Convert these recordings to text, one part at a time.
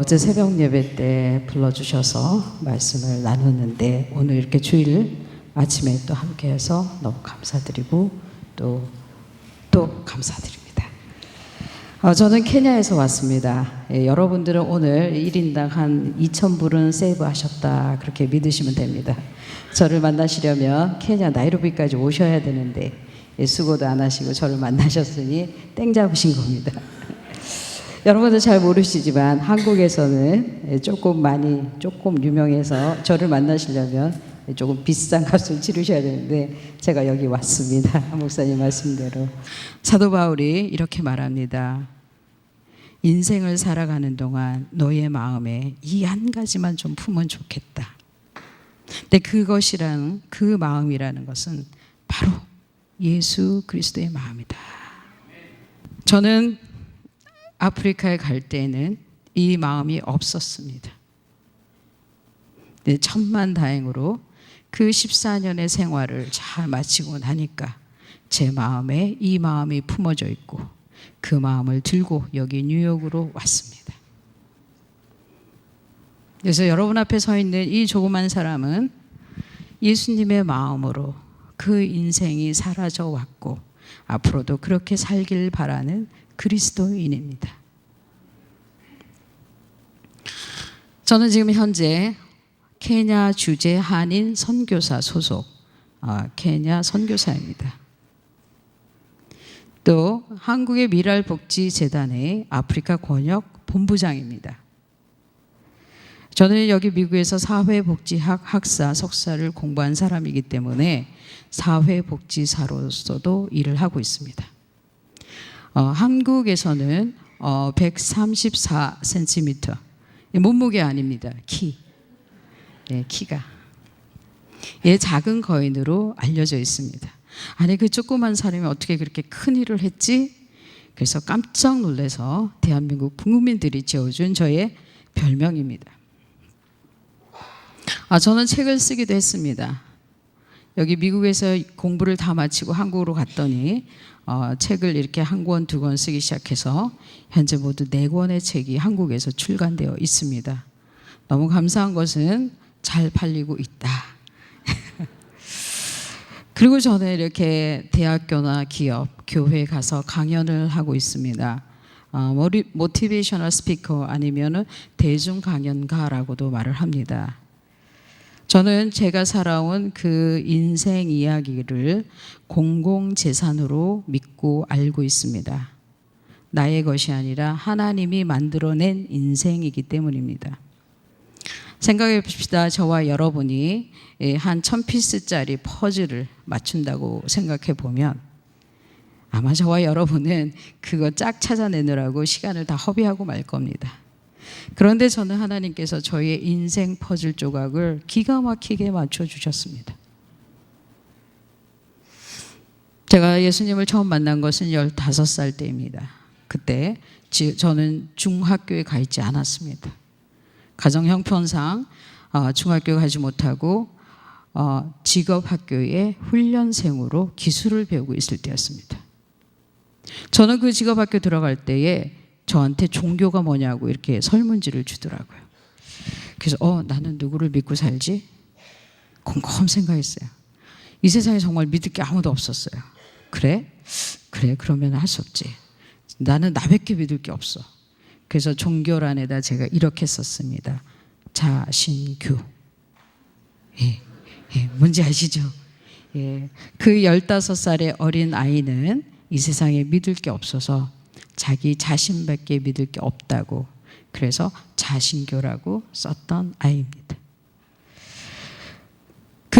어제 새벽 예배 때 불러주셔서 말씀을 나눴는데 오늘 이렇게 주일 아침에 또 함께해서 너무 감사드리고 또 감사드립니다. 저는 케냐에서 왔습니다. 여러분들은 오늘 1인당 한 2,000불은 세이브하셨다 그렇게 믿으시면 됩니다. 저를 만나시려면 케냐 나이로비까지 오셔야 되는데 수고도 안 하시고 저를 만나셨으니 땡 잡으신 겁니다. 여러분들 잘 모르시지만 한국에서는 조금 유명해서 저를 만나시려면 조금 비싼 값을 치르셔야 되는데 제가 여기 왔습니다. 목사님 말씀대로. 사도 바울이 이렇게 말합니다. 인생을 살아가는 동안 너의 마음에 이 한 가지만 좀 품으면 좋겠다. 근데 그 마음이라는 것은 바로 예수 그리스도의 마음이다. 저는 아프리카에 갈 때에는 이 마음이 없었습니다. 네, 천만다행으로 그 14년의 생활을 잘 마치고 나니까 제 마음에 이 마음이 품어져 있고 그 마음을 들고 여기 뉴욕으로 왔습니다. 그래서 여러분 앞에 서 있는 이 조그만 사람은 예수님의 마음으로 그 인생이 사라져 왔고 앞으로도 그렇게 살길 바라는 그리스도인입니다. 저는 지금 현재 케냐 주재 한인 선교사 소속 케냐 선교사입니다. 또 한국의 미랄복지재단의 아프리카 권역 본부장입니다. 저는 여기 미국에서 사회복지학 학사 석사를 공부한 사람이기 때문에 사회복지사로서도 일을 하고 있습니다. 한국에서는 134cm 몸무게 아닙니다. 키가 작은 거인으로 알려져 있습니다. 아니 그 조그만 사람이 어떻게 그렇게 큰 일을 했지? 그래서 깜짝 놀라서 대한민국 국민들이 지어준 저의 별명입니다. 저는 책을 쓰기도 했습니다. 여기 미국에서 공부를 다 마치고 한국으로 갔더니 책을 이렇게 한 권, 두 권 쓰기 시작해서 현재 모두 4권의 책이 한국에서 출간되어 있습니다. 너무 감사한 것은 잘 팔리고 있다. 그리고 저는 이렇게 대학교나 기업, 교회에 가서 강연을 하고 있습니다. 모티베이셔널 스피커 아니면 대중 강연가라고도 말을 합니다. 저는 제가 살아온 그 인생 이야기를 공공재산으로 믿고 알고 있습니다. 나의 것이 아니라 하나님이 만들어낸 인생이기 때문입니다. 생각해 봅시다. 저와 여러분이 한 1000피스짜리 퍼즐을 맞춘다고 생각해 보면 아마 저와 여러분은 그거 짝 찾아내느라고 시간을 다 허비하고 말 겁니다. 그런데 저는 하나님께서 저희의 인생 퍼즐 조각을 기가 막히게 맞춰주셨습니다. 제가 예수님을 처음 만난 것은 15살 때입니다. 그때 저는 중학교에 가 있지 않았습니다. 가정 형편상 중학교에 가지 못하고 직업학교에 훈련생으로 기술을 배우고 있을 때였습니다. 저는 그 직업학교 들어갈 때에 저한테 종교가 뭐냐고 이렇게 설문지를 주더라고요. 그래서 나는 누구를 믿고 살지? 곰곰 생각했어요. 이 세상에 정말 믿을 게 아무도 없었어요. 그래? 그러면 할 수 없지. 나는 나밖에 믿을 게 없어. 그래서 종교란에다 제가 이렇게 썼습니다. 자신교. 뭔지 아시죠? 그 15살의 어린 아이는 이 세상에 믿을 게 없어서 자기 자신밖에 믿을 게 없다고 그래서 자신교라고 썼던 아이입니다.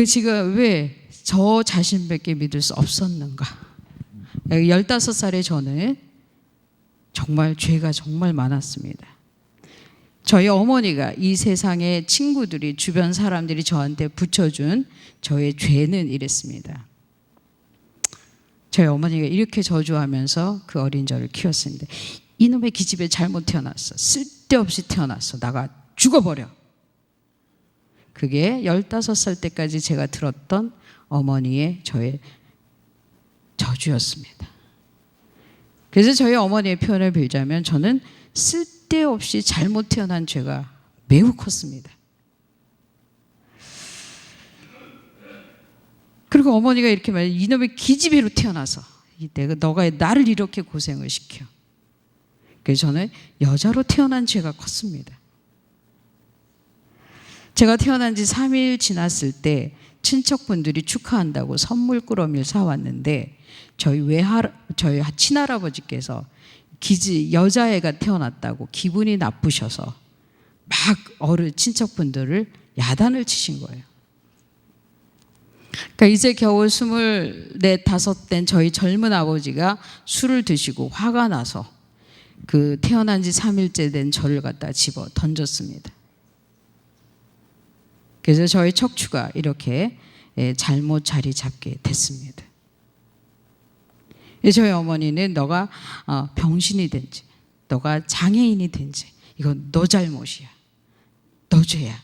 제가 왜 저 자신밖에 믿을 수 없었는가? 15살의 저는 정말 죄가 정말 많았습니다. 저희 어머니가 이 세상의 친구들이 주변 사람들이 저한테 붙여준 저의 죄는 이랬습니다. 저희 어머니가 이렇게 저주하면서 그 어린 저를 키웠습니다. 이놈의 기집애 잘못 태어났어. 쓸데없이 태어났어. 나가 죽어버려. 그게 15살 때까지 제가 들었던 어머니의 저의 저주였습니다. 그래서 저희 어머니의 표현을 빌자면 저는 쓸데없이 쓸데없이 잘못 태어난 죄가 매우 컸습니다. 그리고 어머니가 이렇게 말해요. 이놈의 기집애로 태어나서 너가 나를 이렇게 고생을 시켜. 그래서 저는 여자로 태어난 죄가 컸습니다. 제가 태어난 지 3일 지났을 때 친척분들이 축하한다고 선물 꾸러미를 사왔는데 저희 친할아버지께서 여자애가 태어났다고 기분이 나쁘셔서 막 친척분들을 야단을 치신 거예요. 그러니까 이제 겨우 24, 5된 저희 젊은 아버지가 술을 드시고 화가 나서 그 태어난 지 3일째 된 저를 갖다 집어 던졌습니다. 그래서 저희 척추가 이렇게 잘못 자리 잡게 됐습니다. 저희 어머니는 너가 병신이 된지 너가 장애인이 된지 이건 너 잘못이야. 너 죄야.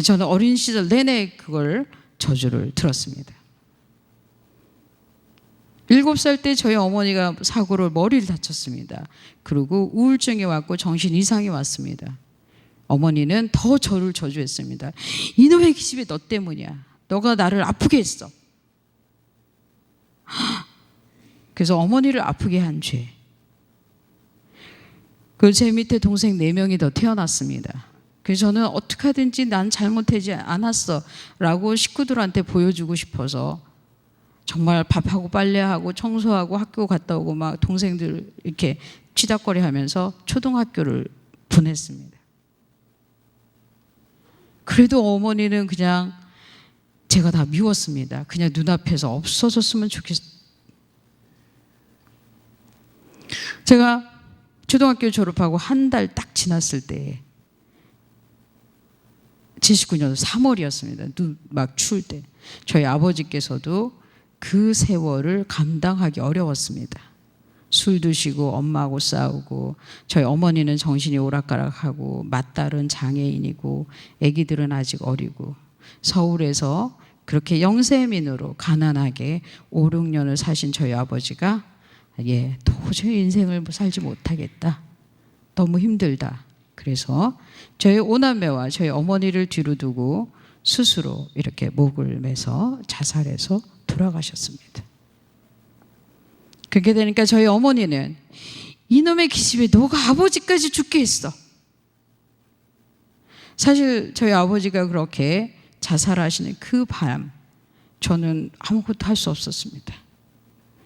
저는 어린 시절 내내 그걸 저주를 들었습니다. 7살 때 저희 어머니가 사고로 머리를 다쳤습니다. 그리고 우울증이 왔고 정신 이상이 왔습니다. 어머니는 더 저를 저주했습니다. 이놈의 기집애 너 때문이야. 너가 나를 아프게 했어. 그래서 어머니를 아프게 한 죄. 제 밑에 동생 4명이 더 태어났습니다. 그래서 저는 어떻게 하든지 난 잘못하지 않았어 라고 식구들한테 보여주고 싶어서 정말 밥하고 빨래하고 청소하고 학교 갔다 오고 막 동생들 이렇게 치닥거리 하면서 초등학교를 보냈습니다. 그래도 어머니는 그냥 제가 다 미웠습니다. 그냥 눈앞에서 없어졌으면 좋겠어요. 제가 초등학교 졸업하고 한 달 딱 지났을 때 79년 3월이었습니다. 눈 막 추울 때 저희 아버지께서도 그 세월을 감당하기 어려웠습니다. 술 드시고 엄마하고 싸우고 저희 어머니는 정신이 오락가락하고 맏딸은 장애인이고 아기들은 아직 어리고 서울에서 그렇게 영세민으로 가난하게 5, 6년을 사신 저희 아버지가 도저히 인생을 살지 못하겠다. 너무 힘들다. 그래서 저희 오남매와 저희 어머니를 뒤로 두고 스스로 이렇게 목을 매서 자살해서 돌아가셨습니다. 그렇게 되니까 저희 어머니는 이놈의 기집애 너가 아버지까지 죽게 했어. 사실 저희 아버지가 그렇게 자살하시는 그 밤 저는 아무것도 할 수 없었습니다.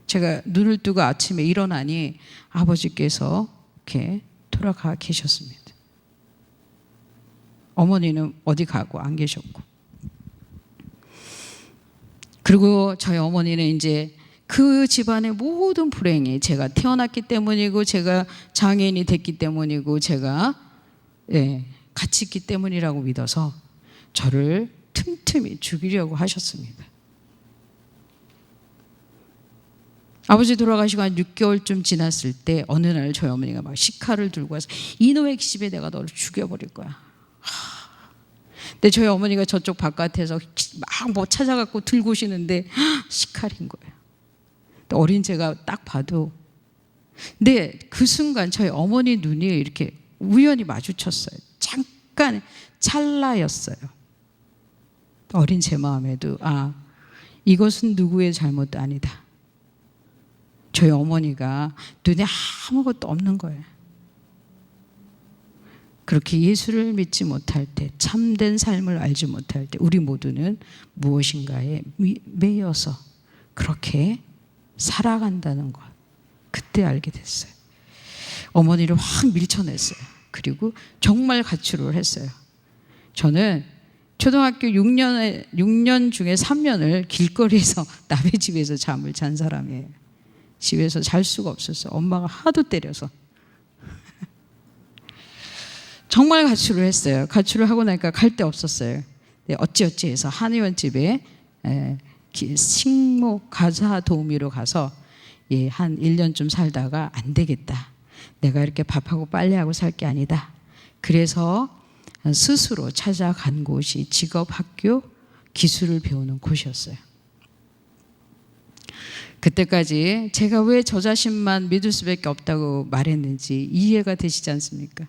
제가 눈을 뜨고 아침에 일어나니 아버지께서 이렇게 돌아가 계셨습니다. 어머니는 어디 가고 안 계셨고. 그리고 저희 어머니는 이제 그 집안의 모든 불행이 제가 태어났기 때문이고 제가 장애인이 됐기 때문이고 제가 같이 있기 때문이라고 믿어서 저를 틈틈이 죽이려고 하셨습니다. 아버지 돌아가시고 한 6개월쯤 지났을 때 어느 날 저희 어머니가 막 식칼을 들고 와서 이놈의 기집애 내가 너를 죽여버릴 거야. 근데 저희 어머니가 저쪽 바깥에서 막 뭐 찾아갖고 들고 오시는데 식칼인 거예요. 어린 제가 딱 봐도 근데 그 순간 저희 어머니 눈이 이렇게 우연히 마주쳤어요. 잠깐 찰나였어요. 어린 제 마음에도 이것은 누구의 잘못도 아니다. 저희 어머니가 눈에 아무것도 없는 거예요. 그렇게 예수를 믿지 못할 때, 참된 삶을 알지 못할 때 우리 모두는 무엇인가에 매여서 그렇게 살아간다는 것, 그때 알게 됐어요. 어머니를 확 밀쳐냈어요. 그리고 정말 가출을 했어요. 저는 초등학교 6년 중에 3년을 길거리에서 남의 집에서 잠을 잔 사람이에요. 집에서 잘 수가 없었어요. 엄마가 하도 때려서. 정말 가출을 했어요. 가출을 하고 나니까 갈 데 없었어요. 어찌어찌 해서 한의원 집에 식모 가사 도우미로 가서 한 1년쯤 살다가 안 되겠다. 내가 이렇게 밥하고 빨래하고 살 게 아니다. 그래서 스스로 찾아간 곳이 직업학교 기술을 배우는 곳이었어요. 그때까지 제가 왜 저 자신만 믿을 수밖에 없다고 말했는지 이해가 되시지 않습니까?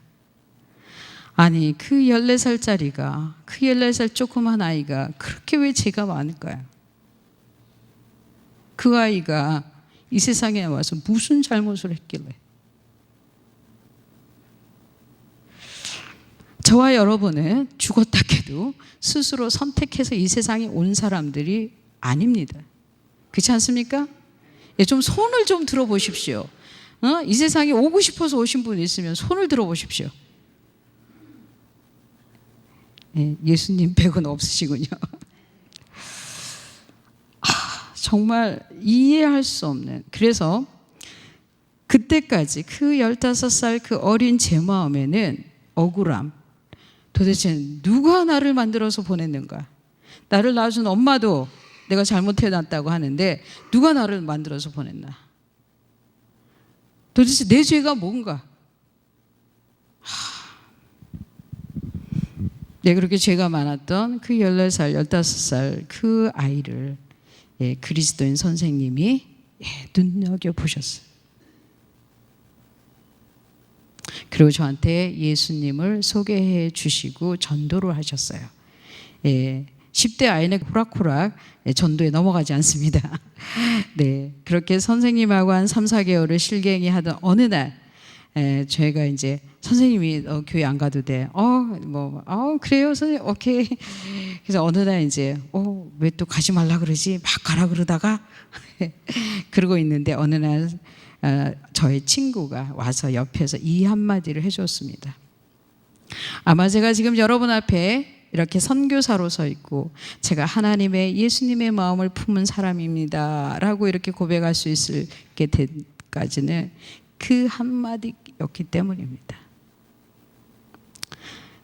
아니, 그 14살짜리가, 그 14살 조그만 아이가 그렇게 왜 죄가 많을까요? 그 아이가 이 세상에 와서 무슨 잘못을 했길래? 저와 여러분은 죽었다 해도 스스로 선택해서 이 세상에 온 사람들이 아닙니다. 그렇지 않습니까? 예, 좀 손을 좀 들어보십시오. 이 세상에 오고 싶어서 오신 분 있으면 손을 들어보십시오. 예, 예수님 빼고는 없으시군요. 정말 이해할 수 없는. 그래서 그때까지 그 15살 그 어린 제 마음에는 억울함. 도대체 누가 나를 만들어서 보냈는가? 나를 낳아준 엄마도 내가 잘못해놨다고 하는데 누가 나를 만들어서 보냈나? 도대체 내 죄가 뭔가? 네, 그렇게 죄가 많았던 그 14살, 15살 그 아이를 그리스도인 선생님이 눈여겨보셨어요. 그리고 저한테 예수님을 소개해 주시고 전도를 하셨어요. 10대 아이는 호락호락 전도에 넘어가지 않습니다. 네, 그렇게 선생님하고 한 3, 4개월을 실갱이 하던 어느 날 저희가 이제 선생님이 교회 안 가도 돼. 그래요 선생님, 오케이. 그래서 어느 날 이제 왜 또 가지 말라 그러지? 막 가라 그러다가 그러고 있는데 어느 날 저의 친구가 와서 옆에서 이 한마디를 해줬습니다. 아마 제가 지금 여러분 앞에 이렇게 선교사로 서 있고 제가 하나님의 예수님의 마음을 품은 사람입니다 라고 이렇게 고백할 수 있게 된까지는 그 한마디였기 때문입니다.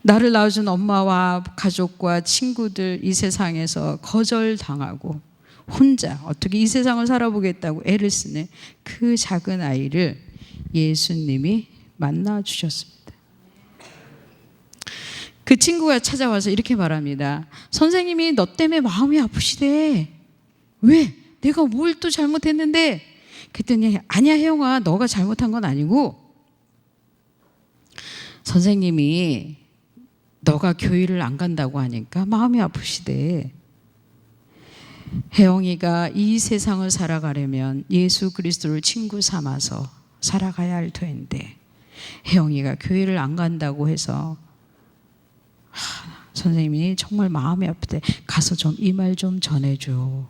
나를 낳아준 엄마와 가족과 친구들 이 세상에서 거절당하고 혼자 어떻게 이 세상을 살아보겠다고 애를 쓰는 그 작은 아이를 예수님이 만나주셨습니다. 그 친구가 찾아와서 이렇게 말합니다. 선생님이 너 때문에 마음이 아프시대. 왜? 내가 뭘 또 잘못했는데? 그랬더니 아니야 혜영아, 너가 잘못한 건 아니고 선생님이 너가 교회를 안 간다고 하니까 마음이 아프시대. 혜영이가 이 세상을 살아가려면 예수 그리스도를 친구 삼아서 살아가야 할 터인데 혜영이가 교회를 안 간다고 해서 선생님이 정말 마음이 아프대. 가서 좀 이 말 좀 전해줘.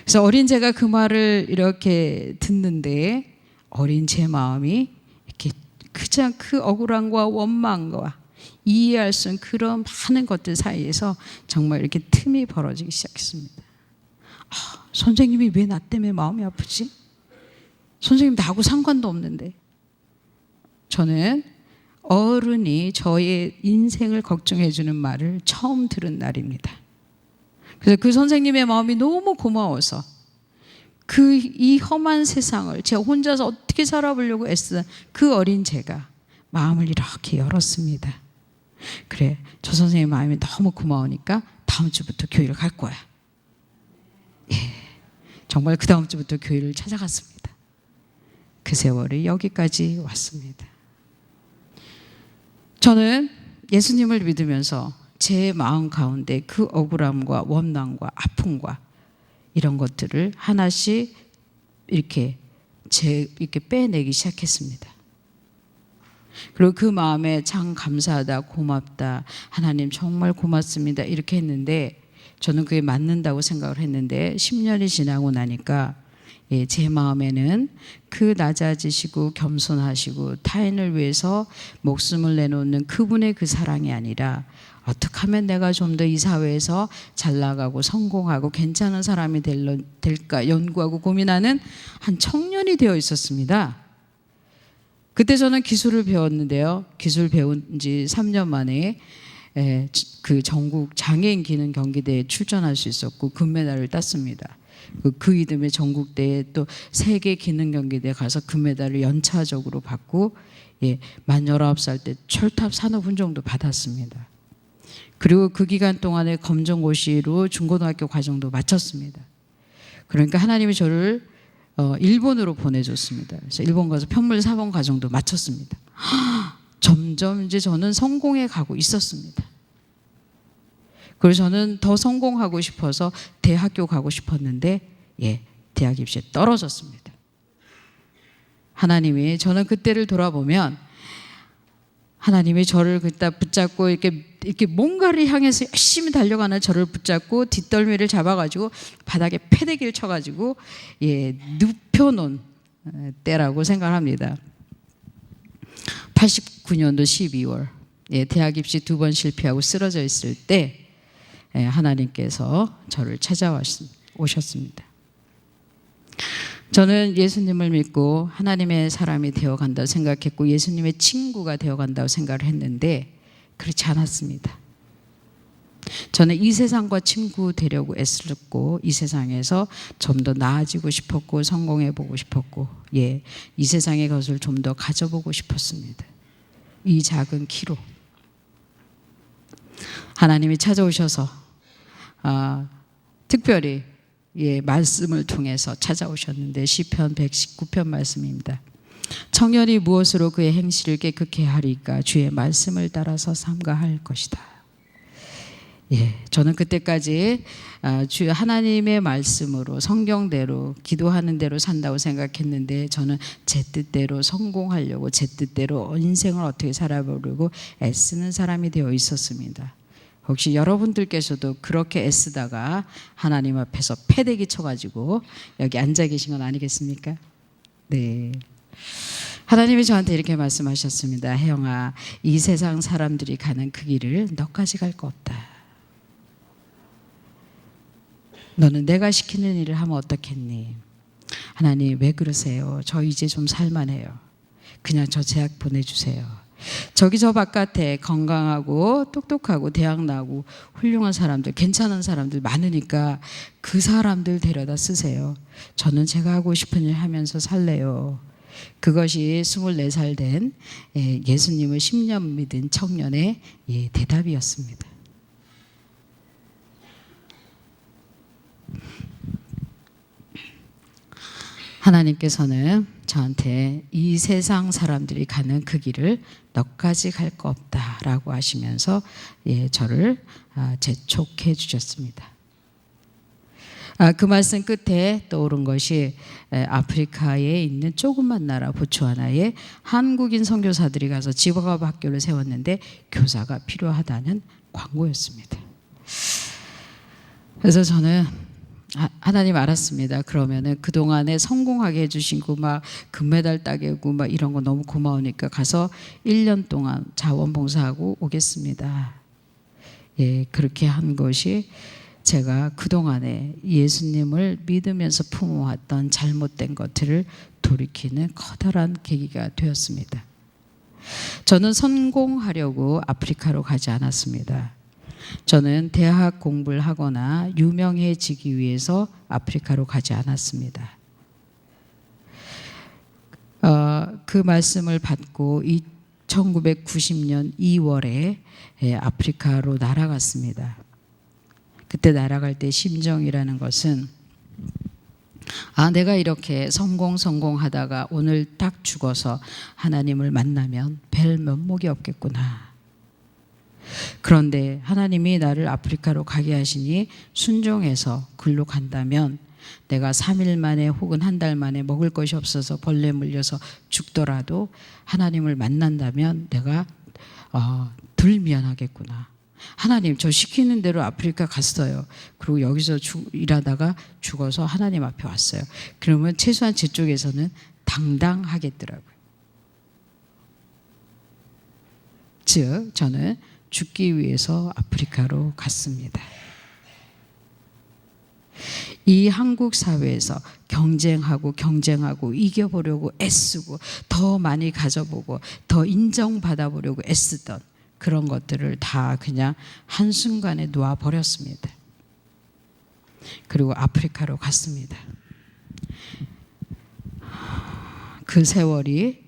그래서 어린 제가 그 말을 이렇게 듣는데 어린 제 마음이 이렇게 그냥 그 억울함과 원망과 이해할 수 없는 그런 많은 것들 사이에서 정말 이렇게 틈이 벌어지기 시작했습니다. 선생님이 왜 나 때문에 마음이 아프지? 선생님 나하고 상관도 없는데. 저는 어른이 저의 인생을 걱정해 주는 말을 처음 들은 날입니다. 그래서 그 선생님의 마음이 너무 고마워서 이 험한 세상을 제가 혼자서 어떻게 살아보려고 애쓰던 그 어린 제가 마음을 이렇게 열었습니다. 그래, 저 선생님 마음이 너무 고마우니까 다음 주부터 교회를 갈 거야. 정말 그 다음 주부터 교회를 찾아갔습니다. 그 세월이 여기까지 왔습니다. 저는 예수님을 믿으면서 제 마음 가운데 그 억울함과 원망과 아픔과 이런 것들을 하나씩 이렇게 빼내기 시작했습니다. 그리고 그 마음에 참 감사하다, 고맙다, 하나님 정말 고맙습니다 이렇게 했는데 저는 그게 맞는다고 생각을 했는데 10년이 지나고 나니까 제 마음에는 그 낮아지시고 겸손하시고 타인을 위해서 목숨을 내놓는 그분의 그 사랑이 아니라 어떻게 하면 내가 좀 더 이 사회에서 잘 나가고 성공하고 괜찮은 사람이 될까 연구하고 고민하는 한 청년이 되어 있었습니다. 그때 저는 기술을 배웠는데요. 기술 배운 지 3년 만에 그 전국 장애인 기능 경기대회에 출전할 수 있었고 금메달을 땄습니다. 그 이듬해 전국대회 또 세계 기능 경기대회 가서 금메달을 연차적으로 받고 만 19살 때 철탑 산업훈장도 받았습니다. 그리고 그 기간 동안에 검정고시로 중고등학교 과정도 마쳤습니다. 그러니까 하나님이 저를 일본으로 보내줬습니다. 그래서 일본 가서 편물 사범 과정도 마쳤습니다. 점점 이제 저는 성공해 가고 있었습니다. 그래서 저는 더 성공하고 싶어서 대학교 가고 싶었는데 대학 입시에 떨어졌습니다. 하나님이, 저는 그때를 돌아보면 하나님이 저를 그때 붙잡고 이렇게 뭔가를 향해서 열심히 달려가는 저를 붙잡고 뒷덜미를 잡아가지고 바닥에 패대기를 쳐가지고 눕혀놓은 때라고 생각합니다. 89년도 12월 대학 입시 2번 실패하고 쓰러져 있을 때 하나님께서 저를 찾아오셨습니다. 저는 예수님을 믿고 하나님의 사람이 되어간다고 생각했고 예수님의 친구가 되어간다고 생각을 했는데 그렇지 않았습니다. 저는 이 세상과 친구 되려고 애썼고 이 세상에서 좀 더 나아지고 싶었고 성공해보고 싶었고 이 세상의 것을 좀 더 가져보고 싶었습니다. 이 작은 키로 하나님이 찾아오셔서 특별히 말씀을 통해서 찾아오셨는데 시편 119편 말씀입니다. 청년이 무엇으로 그의 행실을 깨끗게 하리까 주의 말씀을 따라서 삼가할 것이다. 저는 그때까지 주 하나님의 말씀으로 성경대로 기도하는 대로 산다고 생각했는데 저는 제 뜻대로 성공하려고 제 뜻대로 인생을 어떻게 살아보려고 애쓰는 사람이 되어 있었습니다. 혹시 여러분들께서도 그렇게 애쓰다가 하나님 앞에서 패대기 쳐가지고 여기 앉아 계신 건 아니겠습니까? 네. 하나님이 저한테 이렇게 말씀하셨습니다. 혜영아, 이 세상 사람들이 가는 그 길을 너까지 갈 거 없다. 너는 내가 시키는 일을 하면 어떻겠니? 하나님 왜 그러세요? 저 이제 좀 살만해요. 그냥 저 제약 보내주세요. 저기 저 바깥에 건강하고 똑똑하고 대학 나오고 훌륭한 사람들, 괜찮은 사람들 많으니까 그 사람들 데려다 쓰세요. 저는 제가 하고 싶은 일 하면서 살래요. 그것이 24살 된 예수님을 10년 믿은 청년의 대답이었습니다. 하나님께서는 저한테 이 세상 사람들이 가는 그 길을 너까지 갈 거 없다라고 하시면서 저를 재촉해 주셨습니다. 그 말씀 끝에 떠오른 것이 아프리카에 있는 조그만 나라 보츠와나에 한국인 선교사들이 가서 직업 학교를 세웠는데 교사가 필요하다는 광고였습니다. 그래서 저는 하나님 알았습니다. 그러면은 그동안에 성공하게 해주시고 막 금메달 따개고 막 이런 거 너무 고마우니까 가서 1년 동안 자원봉사하고 오겠습니다. 그렇게 한 것이 제가 그동안에 예수님을 믿으면서 품어왔던 잘못된 것들을 돌이키는 커다란 계기가 되었습니다. 저는 성공하려고 아프리카로 가지 않았습니다. 저는 대학 공부를 하거나 유명해지기 위해서 아프리카로 가지 않았습니다. 그 말씀을 받고 1990년 2월에 아프리카로 날아갔습니다. 그때 날아갈 때 심정이라는 것은 내가 이렇게 성공하다가 오늘 딱 죽어서 하나님을 만나면 뵐 면목이 없겠구나. 그런데 하나님이 나를 아프리카로 가게 하시니 순종해서 글로 간다면 내가 3일 만에 혹은 한 달 만에 먹을 것이 없어서 벌레 물려서 죽더라도 하나님을 만난다면 내가 덜 미안하겠구나. 하나님 저 시키는 대로 아프리카 갔어요. 그리고 여기서 일하다가 죽어서 하나님 앞에 왔어요. 그러면 최소한 제 쪽에서는 당당하겠더라고요. 즉 저는 죽기 위해서 아프리카로 갔습니다. 이 한국 사회에서 경쟁하고 이겨보려고 애쓰고 더 많이 가져보고 더 인정받아보려고 애쓰던 그런 것들을 다 그냥 한순간에 놓아버렸습니다. 그리고 아프리카로 갔습니다. 그 세월이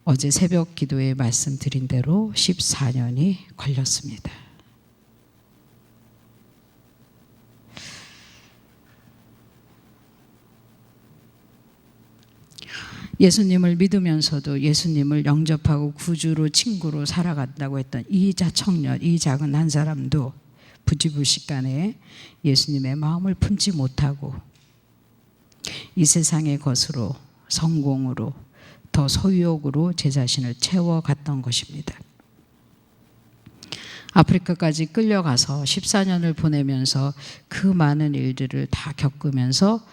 어제 새벽 기도에 말씀드린 대로 14년이 걸렸습니다. 예수님을 믿으면서도 예수님을 영접하고 구주로 친구로 살아간다고 했던 이 청년, 이 작은 한 사람도 부지불식간에 예수님의 마음을 품지 못하고 이 세상의 것으로, 성공으로, 더 소유욕으로 제 자신을 채워갔던 것입니다. 아프리카까지 끌려가서 14년을 보내면서 그 많은 일들을 다 겪으면서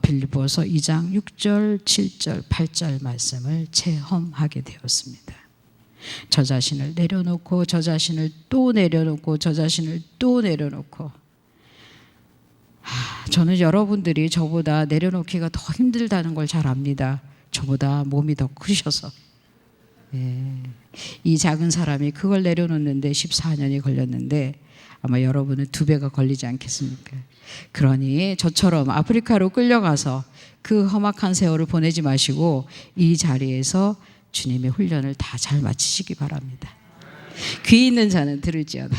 빌립보서 2장 6절, 7절, 8절 말씀을 체험하게 되었습니다. 저 자신을 내려놓고 저 자신을 또 내려놓고 저 자신을 또 내려놓고 저는 여러분들이 저보다 내려놓기가 더 힘들다는 걸 잘 압니다. 저보다 몸이 더 크셔서. 이 작은 사람이 그걸 내려놓는데 14년이 걸렸는데 아마 여러분은 2배가 걸리지 않겠습니까? 그러니 저처럼 아프리카로 끌려가서 그 험악한 세월을 보내지 마시고 이 자리에서 주님의 훈련을 다 잘 마치시기 바랍니다. 귀 있는 자는 들을지어다.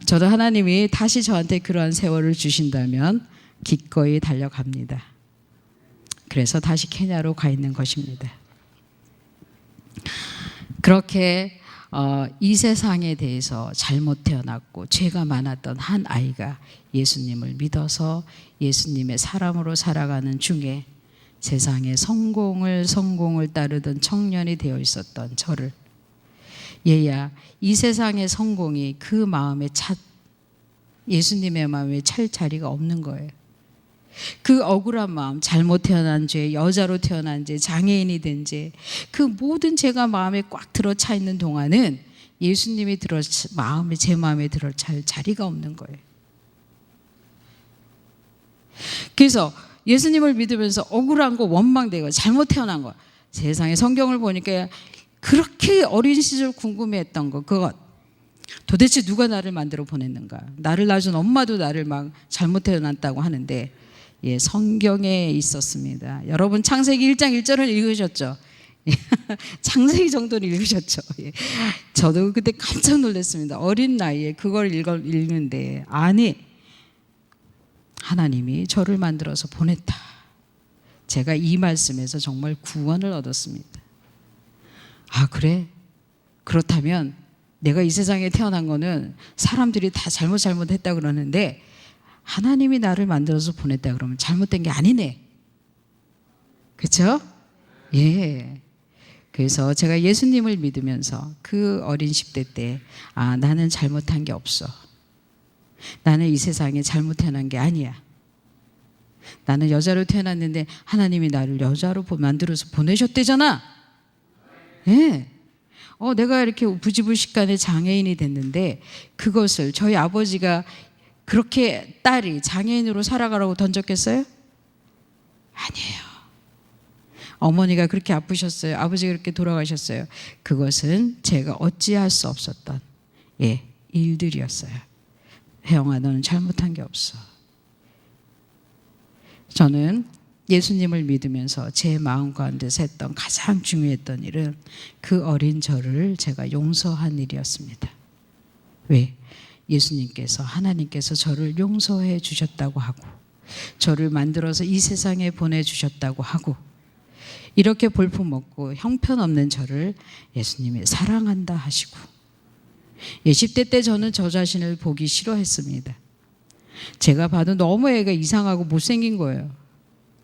저도 하나님이 다시 저한테 그러한 세월을 주신다면 기꺼이 달려갑니다. 그래서 다시 케냐로 가 있는 것입니다. 그렇게 이 세상에 대해서 잘못 태어났고 죄가 많았던 한 아이가 예수님을 믿어서 예수님의 사람으로 살아가는 중에 세상의 성공을 따르던 청년이 되어 있었던 저를, 얘야 이 세상의 성공이 그 마음에 예수님의 마음에 찰 자리가 없는 거예요. 그 억울한 마음, 잘못 태어난 죄, 여자로 태어난 죄, 장애인이 된 죄, 그 모든 죄가 마음에 꽉 들어차 있는 동안은 예수님이 제 마음에 들어찰 자리가 없는 거예요. 그래서 예수님을 믿으면서 억울한 거, 원망되고 잘못 태어난 거, 세상에 성경을 보니까 그렇게 어린 시절 궁금해했던 거, 그것 도대체 누가 나를 만들어 보냈는가? 나를 낳아준 엄마도 나를 막 잘못 태어났다고 하는데 성경에 있었습니다. 여러분 창세기 1장 1절을 읽으셨죠? 창세기 정도는 읽으셨죠? 저도 그때 깜짝 놀랐습니다. 어린 나이에 그걸 읽는데 아니 하나님이 저를 만들어서 보냈다. 제가 이 말씀에서 정말 구원을 얻었습니다. 아 그래? 그렇다면 내가 이 세상에 태어난 거는 사람들이 다 잘못했다 그러는데 하나님이 나를 만들어서 보냈다 그러면 잘못된 게 아니네. 그렇죠? 예. 그래서 제가 예수님을 믿으면서 그 어린 10대 때 나는 잘못한 게 없어. 나는 이 세상에 잘못 태어난 게 아니야. 나는 여자로 태어났는데 하나님이 나를 여자로 만들어서 보내셨대잖아. 예. 내가 이렇게 부지불식간에 장애인이 됐는데 그것을 저희 아버지가 그렇게 딸이 장애인으로 살아가라고 던졌겠어요? 아니에요. 어머니가 그렇게 아프셨어요. 아버지가 그렇게 돌아가셨어요. 그것은 제가 어찌할 수 없었던 일들이었어요. 혜영아 너는 잘못한 게 없어. 저는 예수님을 믿으면서 제 마음 가운데서 했던 가장 중요했던 일은 그 어린 저를 제가 용서한 일이었습니다. 왜? 예수님께서 하나님께서 저를 용서해 주셨다고 하고 저를 만들어서 이 세상에 보내주셨다고 하고 이렇게 볼품없고 형편없는 저를 예수님이 사랑한다 하시고 10대 때 저는 저 자신을 보기 싫어했습니다. 제가 봐도 너무 애가 이상하고 못생긴 거예요.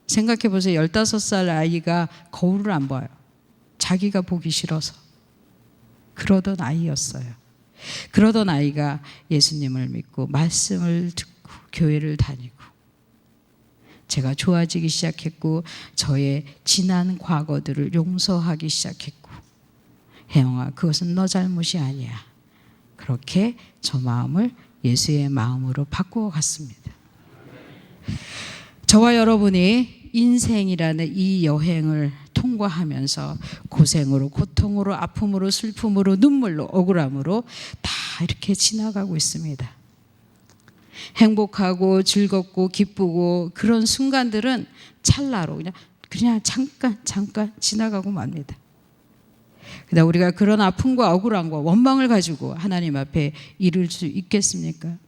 생각해 보세요. 15살 아이가 거울을 안 봐요. 자기가 보기 싫어서. 그러던 아이였어요. 그러던 아이가 예수님을 믿고 말씀을 듣고 교회를 다니고 제가 좋아지기 시작했고 저의 지난 과거들을 용서하기 시작했고 혜영아 그것은 너 잘못이 아니야. 그렇게 저 마음을 예수의 마음으로 바꾸어 갔습니다. 저와 여러분이 인생이라는 이 여행을 통과하면서 고생으로 고통으로 아픔으로 슬픔으로 눈물로 억울함으로 다 이렇게 지나가고 있습니다. 행복하고 즐겁고 기쁘고 그런 순간들은 찰나로 그냥 잠깐 지나가고 맙니다. 그러다 우리가 그런 아픔과 억울함과 원망을 가지고 하나님 앞에 이를 수 있겠습니까?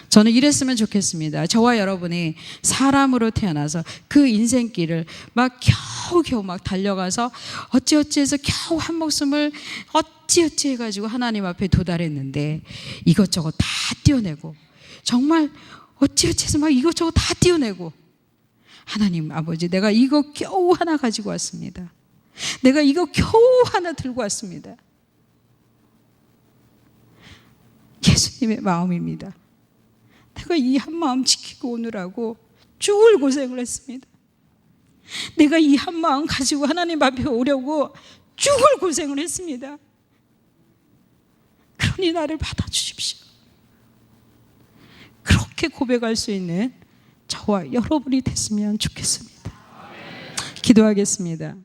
저는 이랬으면 좋겠습니다. 저와 여러분이 사람으로 태어나서 그 인생길을 막 겨우겨우 막 달려가서 어찌어찌해서 겨우 한 목숨을 어찌어찌 해가지고 하나님 앞에 도달했는데 이것저것 다 띄어내고 정말 어찌어찌해서 막 이것저것 다 띄어내고 하나님 아버지 내가 이거 겨우 하나 가지고 왔습니다. 내가 이거 겨우 하나 들고 왔습니다. 예수님의 마음입니다. 내가 이 한 마음 지키고 오느라고 죽을 고생을 했습니다. 내가 이 한 마음 가지고 하나님 앞에 오려고 죽을 고생을 했습니다. 그러니 나를 받아주십시오. 그렇게 고백할 수 있는 저와 여러분이 됐으면 좋겠습니다. 기도하겠습니다.